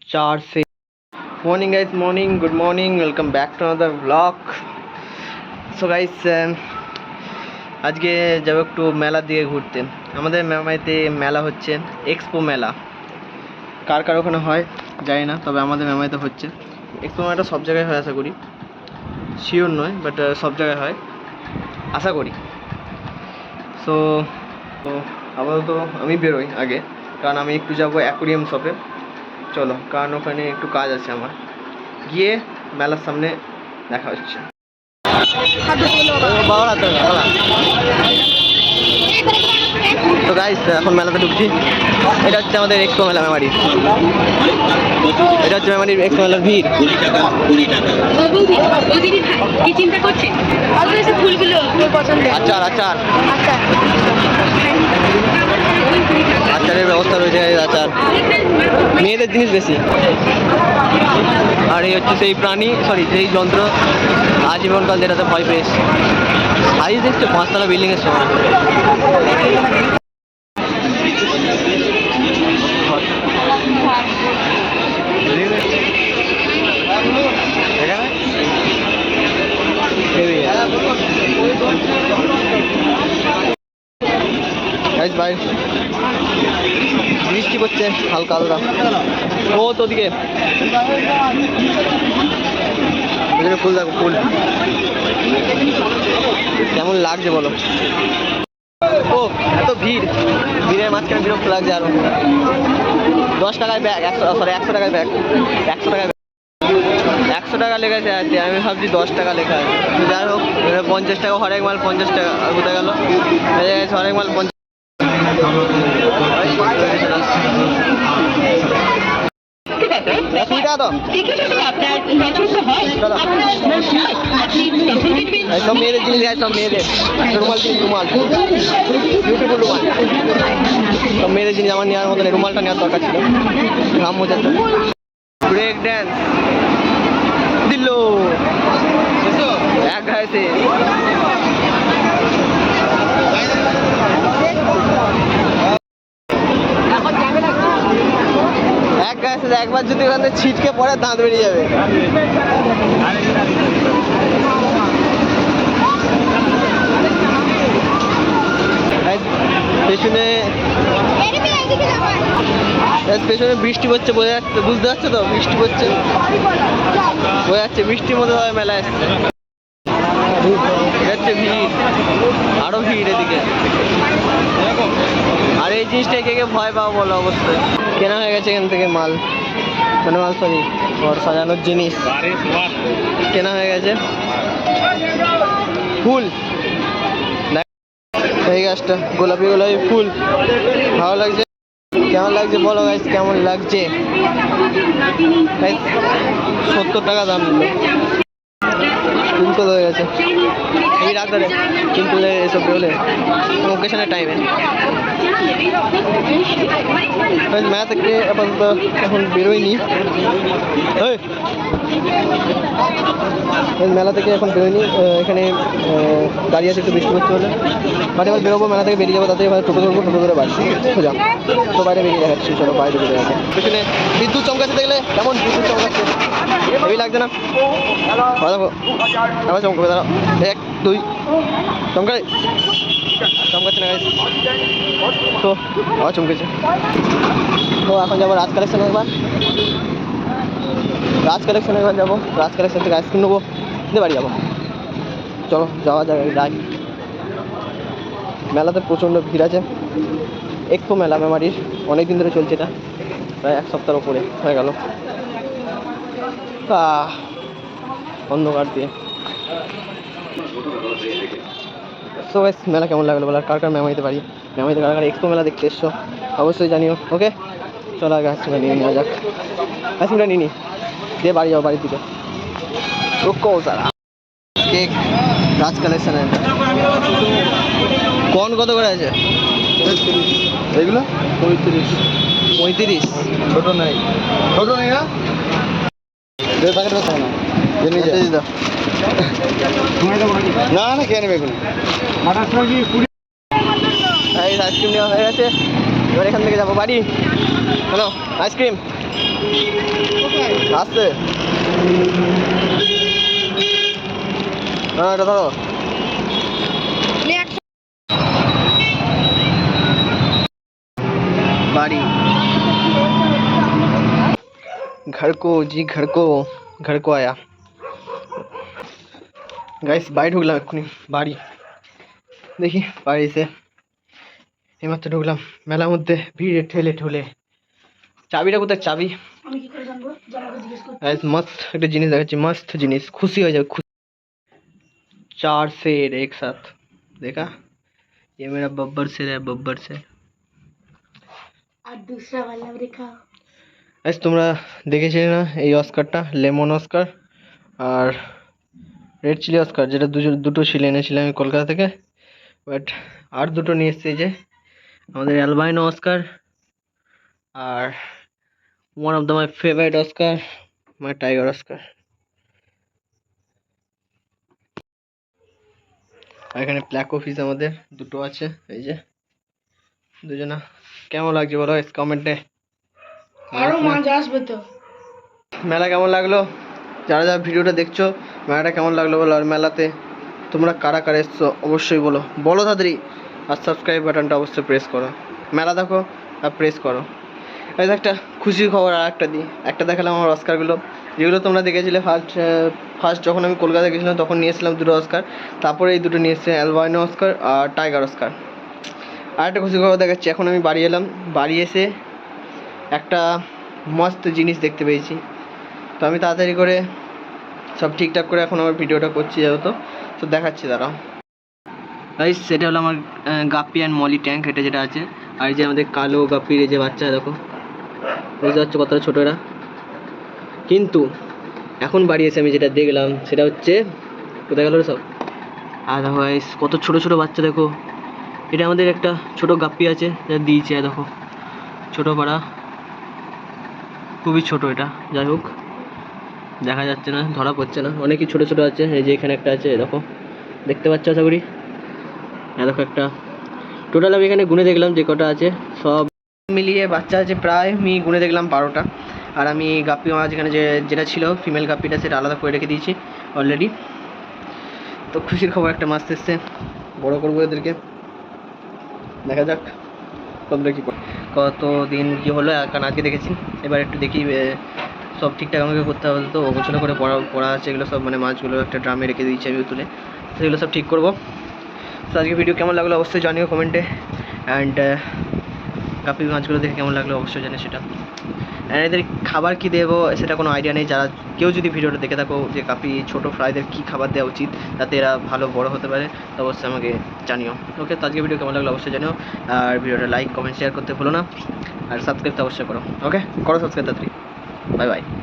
चार से morning guys, morning, good morning, welcome back to another blog. So guys আজকে যাব একটু মেলার দিকে ঘুরতে। আমাদের মেমারিতে মেলা হচ্ছে, এক্সপো মেলা। কার কার ওখানে হয় জানি না, তবে আমাদের মেমারিতে হচ্ছে এক্সপো মেলাটা। সব জায়গায় হয় আশা করি, শিওর নয়, বাট সব জায়গায় হয় আশা করি। সো আপাতত আমি বেরোই আগে, কারণ আমি একটু যাবো অ্যাকোরিয়াম শপে। চলো, কারণ ওখানে একটু কাজ আছে আমার, গিয়ে মেলার সামনে দেখা হচ্ছে। তো গাইস এখন মেলাতে ঢুকছি। এটা হচ্ছে আমাদের এক্সপো মেলা মেমারি। এটা হচ্ছে মেমারির এক্সপো মেলার ভিড়। আচার আচার আচারের ব্যবস্থা রয়েছে, আচার মেয়েদের জিনিস বেশি। আর এই হচ্ছে সেই প্রাণী, সরি সেই যন্ত্র আজীবনকাল যেটাতে ভয় পেয়েছে। সাইজ দেখছো 5 তলা বিল্ডিংয়ের সময়। বৃষ্টি পড়ছে হালকা হালকা। ও তো ওদিকে ফুল দেখো, ফুল কেমন লাগছে বলো। ও এত ভিড়, ভিড়ের মাঝখানে বিরক্ত লাগছে আরো। 10 টাকায় ব্যাগ, 100 টাকায় ব্যাগ, 100 টাকায় 100 টাকা লেখা আছে। আমি ভাবছি 10 টাকা লেখা আছে। যাই হোক, 50 টাকা হরেক মাল, 50 টাকা কোথায় গেল হরেক মাল 50। সব মেয়েদের জিনিস, সব মেয়েদের রুমাল, রুমাল বিউটিফুল রুমাল, সব মেয়েদের জিনিস। আমার নেওয়ার মতন রুমালটা নেওয়ার দরকার ছিল। ঘাম মোজাতে ব্রেক ড্যান্স দিল এক গায়েতে। একবার যদি ওখানে ছিটকে পড়ে দাঁত বেরিয়ে যাবে। পেছনে পেছনে বৃষ্টি পড়ছে, বোঝা যাচ্ছে, বুঝতে পারছো তো? বৃষ্টি পড়ছে বোঝা যাচ্ছে, বৃষ্টির মধ্যে হয় মেলা আসছে। যাচ্ছে ভিড়, আরো ভিড় এদিকে। আর এই জিনিসটা কে কে ভয় পাবো বলো অবশ্যই। কেনা হয়ে গেছে এখান থেকে মাল, মানে মাল সরি ঘর সাজানোর জিনিস কেনা হয়ে গেছে। ফুল, এই গাছটা গোলাপি গোলাপি ফুল, ভালো লাগছে। কেমন লাগছে বলো গাইস, কেমন লাগছে? 70 টাকা দাম নিল। সিম্পল হয়ে গেছে এই রাতটারে, সিম্পল এসব বেরোলে ওকেশনের টাইমে। মেলা থেকে আপাতত এখন বেরোয়নি, মেলা থেকে এখন বেরোয়নি। এখানে দাঁড়িয়ে আছে, একটু বৃষ্টি পড়ছে বলে। বাট এবার বেরোবো, মেলা থেকে বেরিয়ে যাবো, তাতে এবার টোটো ধরবো, টোটো ধরে বাড়ি সোজা। তো বাইরে বেরিয়ে দেখাচ্ছি, চলো বাইরে বেরিয়ে যাবো। পেছনে বিদ্যুৎ চমকাচ্ছে, দেখলে কেমন বিদ্যুৎ চমকাচ্ছে, হেভি লাগছে না? দেখো আবার চমকাবে, দাঁড়াও 1 2 চমকায়, চমকাচ্ছে না গাইস। তো আবার চমকেছে। তো এখন যাবো রাজ কালেকশন। একবার রাজ কালেকশন যাবো, রাজ কালেকশন থেকে আইসক্রিম নেবো, দিয়ে বাড়ি যাবো। চলো যাওয়া যাবে, যাই। মেলাতে প্রচণ্ড ভিড় আছে। এক্সপো মেলা মেমারির, অনেক দিন ধরে চলছে এটা, প্রায় 1 সপ্তাহের উপরে হয়ে গেল। অন্ধকার দিয়ে। সো গাইস, মেলা কেমন লাগলো বলো, কার কার মেমারিতে পারি, মেমারিতে কার কার এক্সপো মেলা দেখতে এসছো অবশ্যই জানিও। ওকে চলো আগে আইসক্রিমটা নিয়ে নেওয়া যাক, আইসক্রিমটা নিয়ে নিই, দিয়ে বাড়ি যাবো, বাড়ির দিকে। কেক রাজ কালেকশনের কোন কত করে আছে এগুলো? 35। ছোটো নাই, ছোটো নেই না, 2 প্যাকেট করতে হবে না, না না খেয়ে নেবে এখন। আইসক্রিম নেওয়া হয়ে গেছে, এবার এখান থেকে যাবো বাড়ি। Hello ice cream. আসছে হ্যাঁ, এটা ধরো। बाड़ी घर को आया গাইস বাইরে ঢুকলাম এক্ষুনি বাড়ি দেখি বাড়িতে এইমাত্র ঢুকলাম মেলার মধ্যে ভিড়ে ঠেলে ঠুলে চাবিটা কোথায় চাবি গাইস मस्त একটা জিনিস দেখাচ্ছি मस्त জিনিস খুশি হয়ে যাবে 4 शेर एक साथ देखा ये मेरा बब्बर शेर है बब्बर शेर और दूसरा वाला भी दिखाओ আজ তোমরা দেখেছিলে না এই অস্কারটা লেমন অস্কার আর রেড চিলি অস্কার যেটা দুটো ছিল এনেছিলাম আমি কলকাতা থেকে বাট আর দুটো নিয়ে এসেছি যে আমাদের অ্যালবাইনো অস্কার আর one of the my favourite Oscar my tiger Oscar আর এখানে ব্ল্যাক অফিস আমাদের দুটো আছে এই যে দুজনা কেমন লাগছে বলো কমেন্টে আরো মজা আসবে তো মেলা কেমন লাগলো যারা যারা ভিডিওটা দেখছো মেলাটা কেমন লাগলো বলো আর মেলাতে তোমরা কারা কারা এসছো অবশ্যই বলো বলো তাড়াতাড়ি আর সাবস্ক্রাইব বাটনটা অবশ্যই প্রেস করো মেলা দেখো আর প্রেস করো এই একটা খুশির খবর আর একটা দিই একটা দেখালাম আমার অস্কারগুলো যেগুলো তোমরা দেখেছিলে ফার্স্ট যখন আমি কলকাতা গেছিলাম তখন নিয়েছিলাম দুটো অস্কার তারপরে এই দুটো নিয়ে এসেছে অ্যালবাইনো অস্কার আর টাইগার অস্কার আর একটা খুশির খবর দেখাচ্ছি এখন আমি বাড়ি এলাম বাড়ি এসে একটা মস্ত জিনিস দেখতে পেয়েছি তো আমি তাড়াতাড়ি করে সব ঠিকঠাক করে এখন আমার ভিডিওটা করছি যেহেতু তো দেখাচ্ছি দাঁড়াও গাইস সেটা হলো আমার গাপ্পি অ্যান্ড মলি ট্যাঙ্ক এটা যেটা আছে আর এই যে আমাদের কালো গাপ্পির এই যে বাচ্চা দেখো বুঝতে পারছো কতটা ছোটো এরা কিন্তু এখন বাড়ি এসে আমি যেটা দেখলাম সেটা হচ্ছে কোথায় গেল সব আর দেখো গাইস কত ছোটো ছোটো বাচ্চা দেখো এটা আমাদের একটা ছোটো গাপ্পি আছে যেটা দিয়েছে দেখো ছোটো পাড়া খুবই ছোটো এটা যাই হোক দেখা যাচ্ছে না ধরা পড়ছে না অনেকই ছোটো ছোটো আছে এই যে এখানে একটা আছে দেখো দেখতে পাচ্ছ আশা করি দেখো একটা টোটাল আমি এখানে গুনে দেখলাম যে কটা আছে সব মিলিয়ে বাচ্চা আছে প্রায় আমি গুনে দেখলাম 12টা আর আমি গাপ্পি মাছ এখানে যেটা ছিল ফিমেল গাপ্পিটা সেটা আলাদা করে রেখে দিয়েছি অলরেডি তো খুশির খবর একটা মাছ এসছে বড় করবো এদেরকে দেখা যাক কতটা কী কতদিন কী হলো কারণ আজকে দেখেছি এবার একটু দেখি সব ঠিকঠাক আমাকে করতে হবে তো গোছানো করে পড়া আছে এগুলো সব মানে মাছগুলো একটা ড্রামে রেখে দিয়েছি আমি তুলে তো এগুলো সব ঠিক করবো তো আজকে ভিডিও কেমন লাগলো অবশ্যই জানিও কমেন্টে অ্যান্ড গাপ্পি মাছগুলো দেখে কেমন লাগলো অবশ্যই জানি সেটা অ্যান্ড এদের খাবার কী দেবো সেটা কোনো আইডিয়া নেই যারা কেউ যদি ভিডিওটা দেখে থাকো যে গাপ্পি ছোটো ফ্রাইদের কী খাবার দেওয়া উচিত যাতে এরা ভালো বড় হতে পারে তো অবশ্যই আমাকে জানিও ওকে তো আজকে ভিডিও কেমন লাগলো অবশ্যই জানিও আর ভিডিওটা লাইক কমেন্ট শেয়ার করতে ভুলো না আর সাবস্ক্রাইব তো অবশ্যই করো ওকে করো সাবস্ক্রাইব তাড়াতাড়ি বাই বাই